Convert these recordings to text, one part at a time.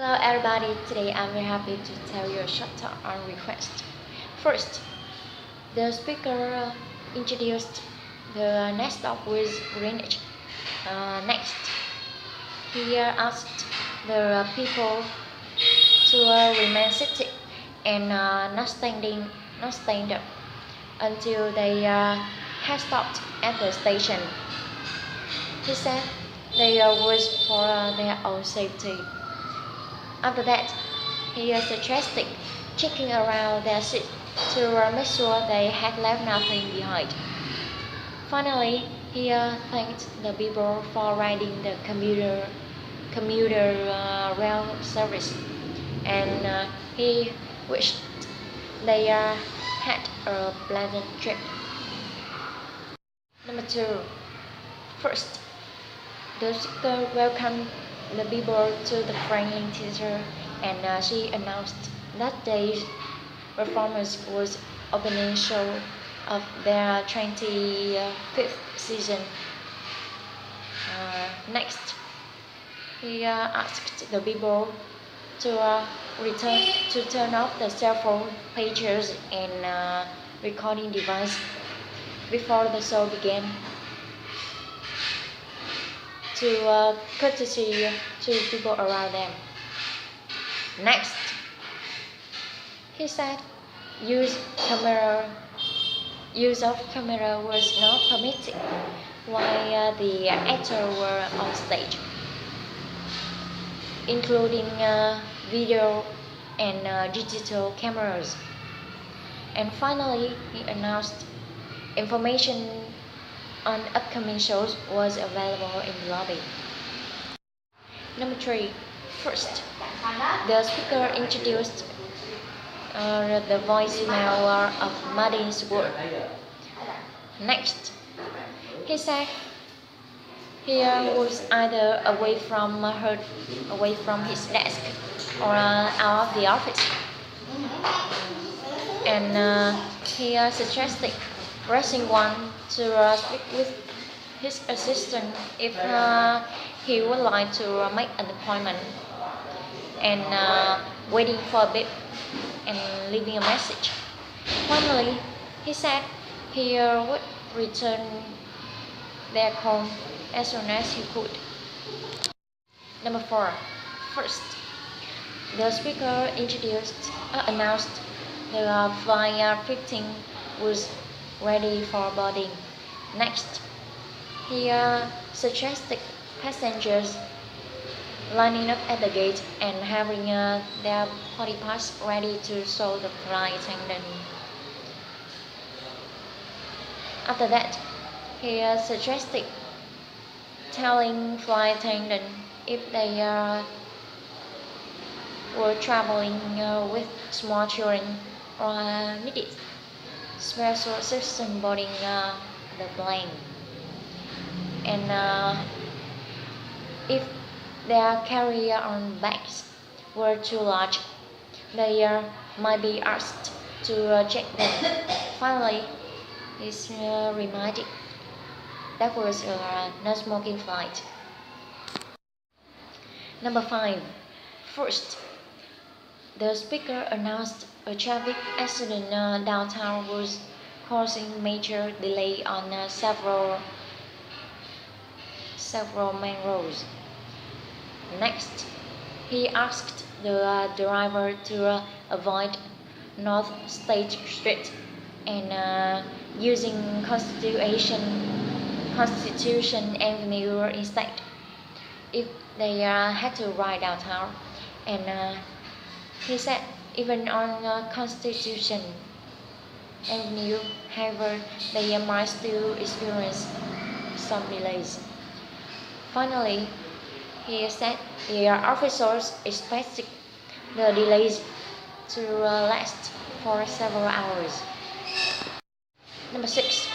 Hello everybody, today I'm very happy to tell you a short talk on request. First, the speaker introduced the next stop with Greenwich. Next, he asked the people to remain seated and not stand up until they had stopped at the station. He said they was for their own safety. After that, he suggested checking around their seats to make sure they had left nothing behind. Finally, he thanked the people for riding the commuter rail service, and he wished they had a pleasant trip. Number two. First, the speaker welcomed the people to the Franklin Theatre, and she announced that day's performance was opening show of their 25th season. Next, he asked the people to turn off the cell phone, pagers, and recording device before the show began, to courtesy to people around them. Next, he said use of camera was not permitted while the actors were on stage, including video and digital cameras. And finally, he announced information on upcoming shows was available in the lobby. Number three. First, the speaker introduced the voicemail of Martin's work. Next, he said he was either away from his desk or out of the office, and he suggested pressing one to speak with his assistant if he would like to make an appointment, and waiting for a bit and leaving a message. Finally, he said he would return their call as soon as he could. Number four. First, the speaker announced the flight 15 was ready for boarding. Next, he suggested passengers lining up at the gate and having their boarding pass ready to show the flight attendant. After that, he suggested telling flight attendant if they were traveling with small children or needed special assistance boarding the plane, and if their carry-on bags were too large, they might be asked to check them. Finally, he's reminded that was a non-smoking flight. Number five. First, the speaker announced a traffic accident downtown was causing major delay on several main roads. Next, he asked the driver to avoid North State Street and using Constitution Avenue instead if they had to ride downtown, and he said even on Constitution Avenue, however, they might still experience some delays. Finally, he said the officers expected the delays to last for several hours. Number six.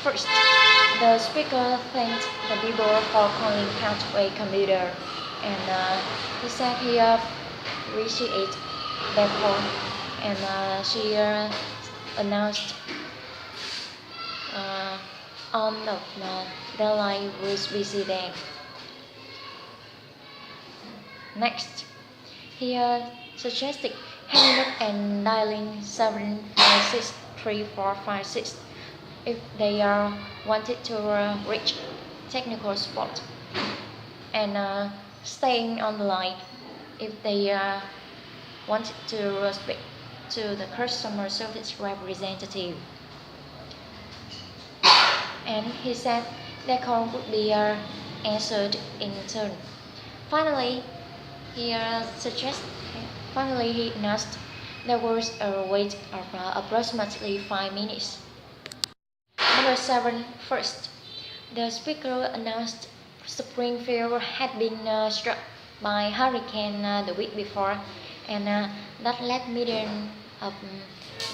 First, the speaker thanked the people for calling Countway Commuter, and he said he appreciated their call, and she announced on the line was busy then. Next, he suggested hanging up and dialing 7563456 if they wanted to reach technical support, and staying on the line if they wanted to speak to the customer service representative. And he said their call would be answered in turn. Finally, he he announced there was a wait of approximately 5 minutes. Number 7. First, the speaker announced Springfield had been struck by hurricane the week before, and that led millions of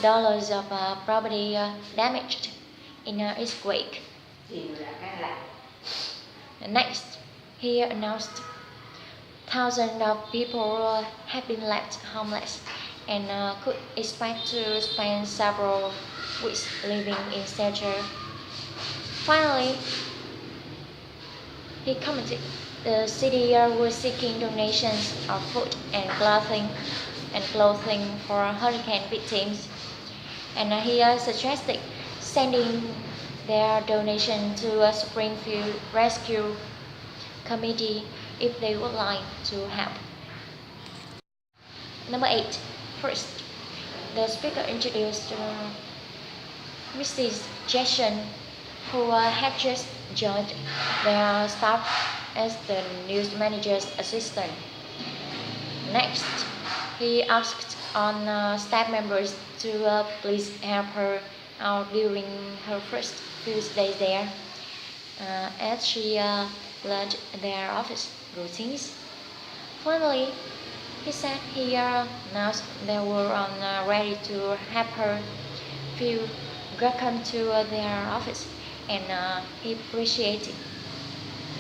dollars of property damaged in its wake. Next, he announced thousands of people have been left homeless and could expect to spend several weeks living in shelter. Finally, he commented the city was seeking donations of food and clothing for hurricane victims, and he suggested sending their donation to a Springfield Rescue Committee if they would like to help. Number 8. First, the speaker introduced Mrs. Jackson, who had just joined their staff as the news manager's assistant. Next, he asked on staff members to please help her out during her first few days there, as she learned their office routines. Finally, he said he announced they were ready to help her feel welcome to their office, and he appreciated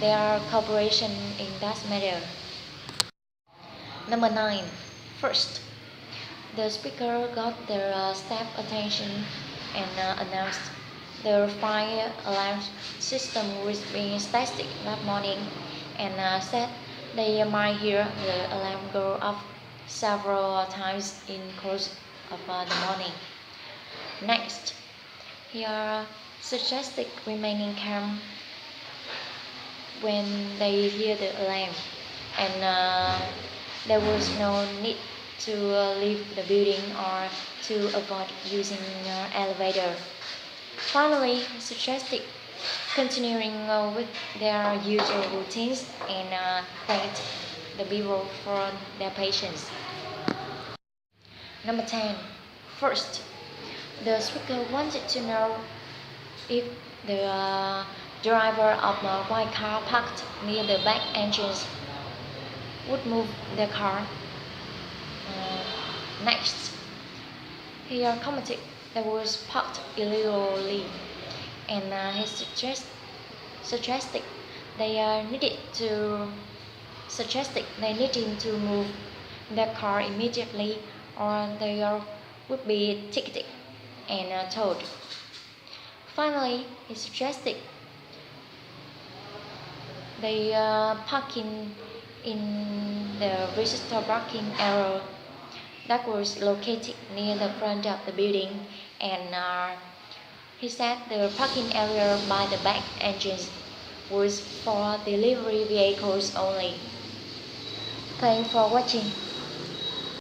their cooperation in that matter. Number 9. First, the speaker got the staff attention and announced the fire alarm system was being tested that morning, and said they might hear the alarm go off several times in course of the morning. Next, he suggested remaining calm when they hear the alarm, and there was no need to leave the building or to avoid using elevator. Finally, he suggested continuing with their usual routines, and thanked the people for their patience. Number 10. First, the speaker wanted to know if the driver of a white car parked near the back entrance would move their car. Next, he commented that was parked illegally, and he suggested they needed to move their car immediately, or they would be ticketed and towed. Finally, he suggested they parking in the visitor parking area that was located near the front of the building, and he said the parking area by the back entrance was for delivery vehicles only. Thanks for watching.